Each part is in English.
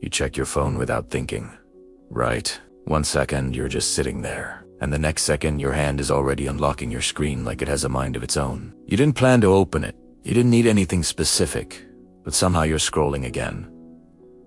You check your phone without thinking. Right. 1 second, you're just sitting there. And the next second, your hand is already unlocking your screen like it has a mind of its own. You didn't plan to open it. You didn't need anything specific. But somehow you're scrolling again.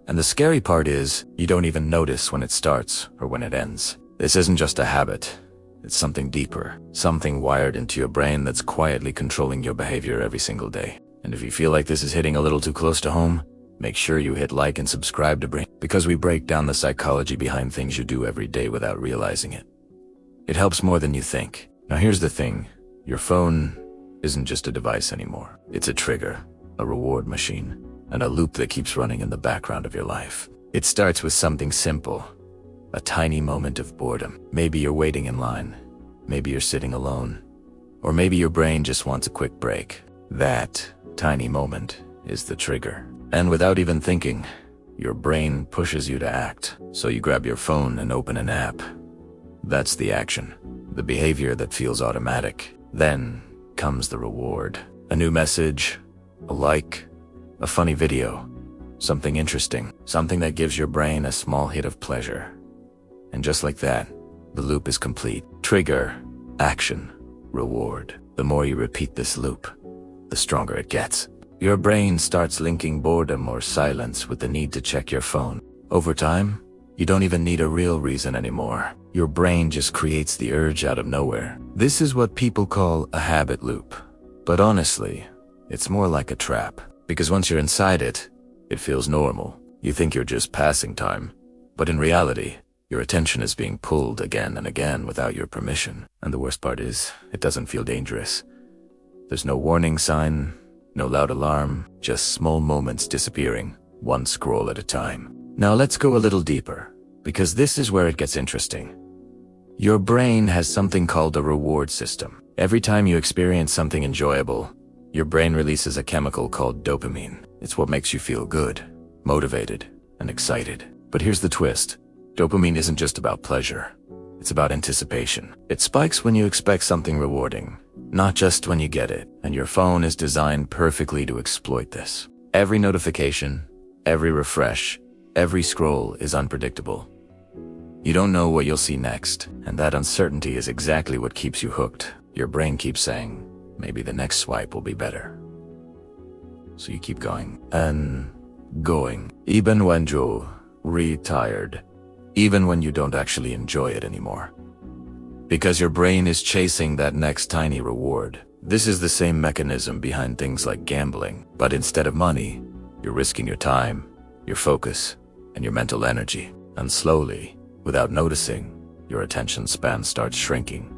And the scary part is, you don't even notice when it starts or when it ends. This isn't just a habit. It's something deeper. Something wired into your brain that's quietly controlling your behavior every single day. And if you feel like this is hitting a little too close to home, make sure you hit like and subscribe to Brain, because we break down the psychology behind things you do every day without realizing it. It helps more than you think. Now here's the thing. Your phone isn't just a device anymore. It's a trigger, a reward machine, and a loop that keeps running in the background of your life. It starts with something simple. A tiny moment of boredom. Maybe you're waiting in line. Maybe you're sitting alone. Or maybe your brain just wants a quick break. That tiny moment is the trigger. And without even thinking, your brain pushes you to act. So you grab your phone and open an app. That's the action, the behavior that feels automatic. Then comes the reward. A new message, a like, a funny video, something interesting, something that gives your brain a small hit of pleasure. And just like that, the loop is complete. Trigger, action, reward. The more you repeat this loop, the stronger it gets. Your brain starts linking boredom or silence with the need to check your phone. Over time, you don't even need a real reason anymore. Your brain just creates the urge out of nowhere. This is what people call a habit loop. But honestly, it's more like a trap. Because once you're inside it, it feels normal. You think you're just passing time. But in reality, your attention is being pulled again and again without your permission. And the worst part is, it doesn't feel dangerous. There's no warning sign, no loud alarm, just small moments disappearing, one scroll at a time. Now let's go a little deeper, because this is where it gets interesting. Your brain has something called a reward system. Every time you experience something enjoyable, your brain releases a chemical called dopamine. It's what makes you feel good, motivated, and excited. But here's the twist. Dopamine isn't just about pleasure. It's about anticipation. It spikes when you expect something rewarding, not just when you get it. And your phone is designed perfectly to exploit this. Every notification, every refresh, every scroll is unpredictable. You don't know what you'll see next, and that uncertainty is exactly what keeps you hooked. Your brain keeps saying, maybe the next swipe will be better. So you keep going and going, even when you're tired. Even when you don't actually enjoy it anymore. Because your brain is chasing that next tiny reward. This is the same mechanism behind things like gambling, but instead of money, you're risking your time, your focus, and your mental energy. And slowly, without noticing, your attention span starts shrinking.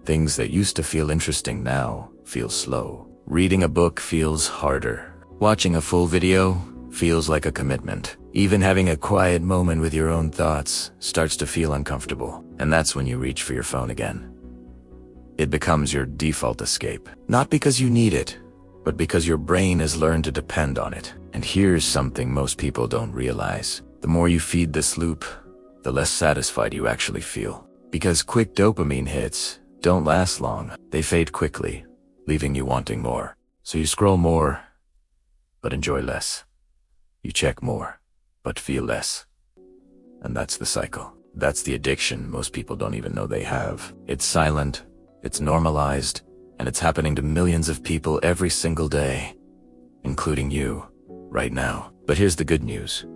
Things that used to feel interesting now feel slow. Reading a book feels harder. Watching a full video feels like a commitment. Even having a quiet moment with your own thoughts starts to feel uncomfortable. And that's when you reach for your phone again. It becomes your default escape. Not because you need it, but because your brain has learned to depend on it. And here's something most people don't realize. The more you feed this loop, the less satisfied you actually feel. Because quick dopamine hits don't last long. They fade quickly, leaving you wanting more. So you scroll more, but enjoy less. You check more, but feel less. And that's the cycle. That's the addiction most people don't even know they have. It's silent, it's normalized, and it's happening to millions of people every single day, including you, right now. But here's the good news.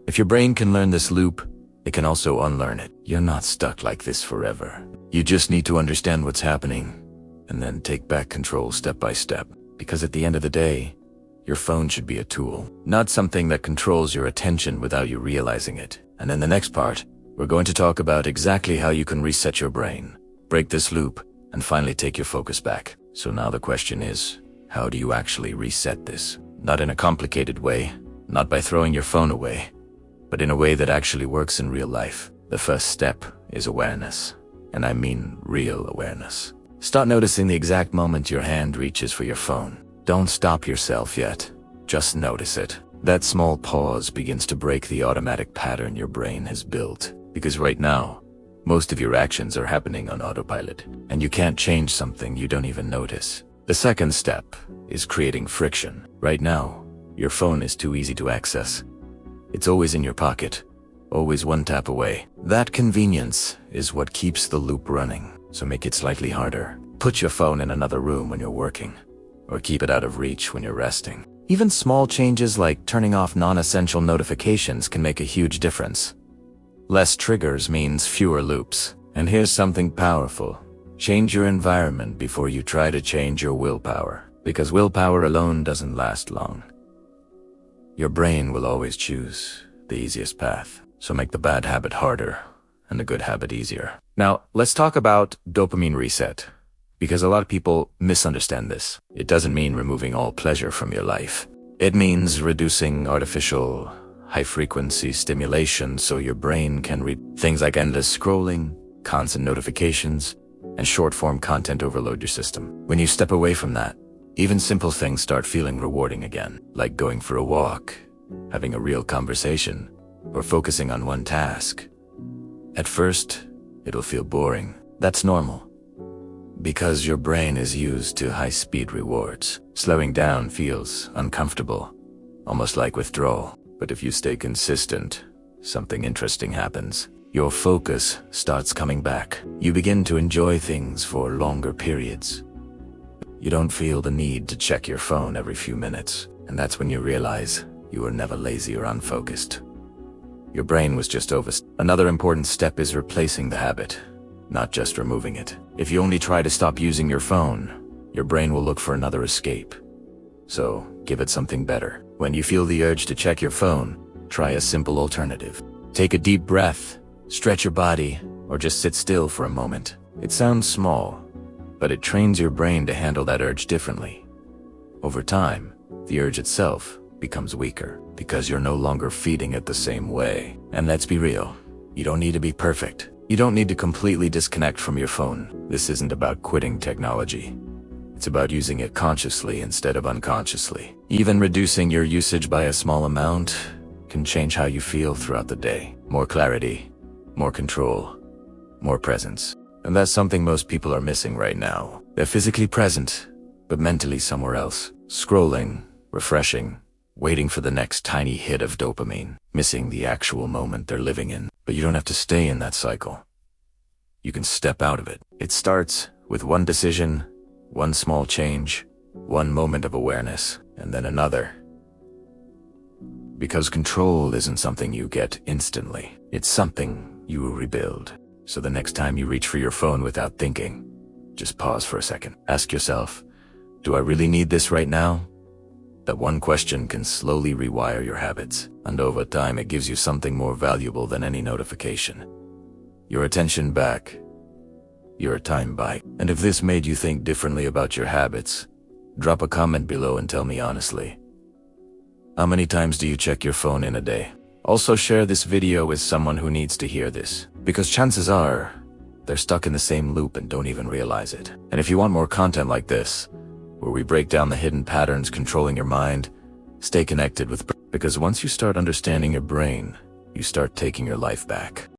If your brain can learn this loop, it can also unlearn it. You're not stuck like this forever. You just need to understand what's happening, and then take back control step by step. Because at the end of the day, your phone should be a tool, not something that controls your attention without you realizing it. And in the next part, we're going to talk about exactly how you can reset your brain, break this loop, and finally take your focus back. So now the question is, how do you actually reset this? Not in a complicated way, not by throwing your phone away, but in a way that actually works in real life. The first step is awareness, and I mean real awareness. Start noticing the exact moment your hand reaches for your phone. Don't stop yourself yet. Just notice it. That small pause begins to break the automatic pattern your brain has built. Because right now, most of your actions are happening on autopilot, and you can't change something you don't even notice. The second step is creating friction. Right now, your phone is too easy to access. It's always in your pocket, always one tap away. That convenience is what keeps the loop running. So make it slightly harder. Put your phone in another room when you're working, or keep it out of reach when you're resting. Even small changes like turning off non-essential notifications can make a huge difference. Less triggers means fewer loops. And here's something powerful. Change your environment before you try to change your willpower, because willpower alone doesn't last long. Your brain will always choose the easiest path, so make the bad habit harder and the good habit easier. Now, let's talk about dopamine reset, because a lot of people misunderstand this. It doesn't mean removing all pleasure from your life. It means reducing artificial, high-frequency stimulation so your brain can read things like endless scrolling, constant notifications, and short-form content overload your system. When you step away from that, even simple things start feeling rewarding again, like going for a walk, having a real conversation, or focusing on one task. At first, it'll feel boring. That's normal, because your brain is used to high-speed rewards. Slowing down feels uncomfortable, almost like withdrawal. But if you stay consistent, something interesting happens. Your focus starts coming back. You begin to enjoy things for longer periods. You don't feel the need to check your phone every few minutes, and that's when you realize you were never lazy or unfocused. Your brain was just Another important step is replacing the habit, not just removing it. If you only try to stop using your phone, your brain will look for another escape. So, give it something better. When you feel the urge to check your phone, try a simple alternative. Take a deep breath, stretch your body, or just sit still for a moment. It sounds small, but it trains your brain to handle that urge differently. Over time, the urge itself becomes weaker, because you're no longer feeding it the same way. And let's be real, you don't need to be perfect. You don't need to completely disconnect from your phone. This isn't about quitting technology. It's about using it consciously instead of unconsciously. Even reducing your usage by a small amount can change how you feel throughout the day. More clarity, more control, more presence. And that's something most people are missing right now. They're physically present, but mentally somewhere else. Scrolling, refreshing, waiting for the next tiny hit of dopamine, missing the actual moment they're living in. But you don't have to stay in that cycle. You can step out of it. It starts with one decision, one small change, one moment of awareness, and then another. Because control isn't something you get instantly. It's something you will rebuild. So the next time you reach for your phone without thinking, just pause for a second. Ask yourself, do I really need this right now? That one question can slowly rewire your habits, and over time it gives you something more valuable than any notification. Your attention back. Your time back. And if this made you think differently about your habits, drop a comment below and tell me honestly. How many times do you check your phone in a day? Also share this video with someone who needs to hear this, because chances are they're stuck in the same loop and don't even realize it. And if you want more content like this, where we break down the hidden patterns controlling your mind, stay connected with, because once you start understanding your brain, you start taking your life back.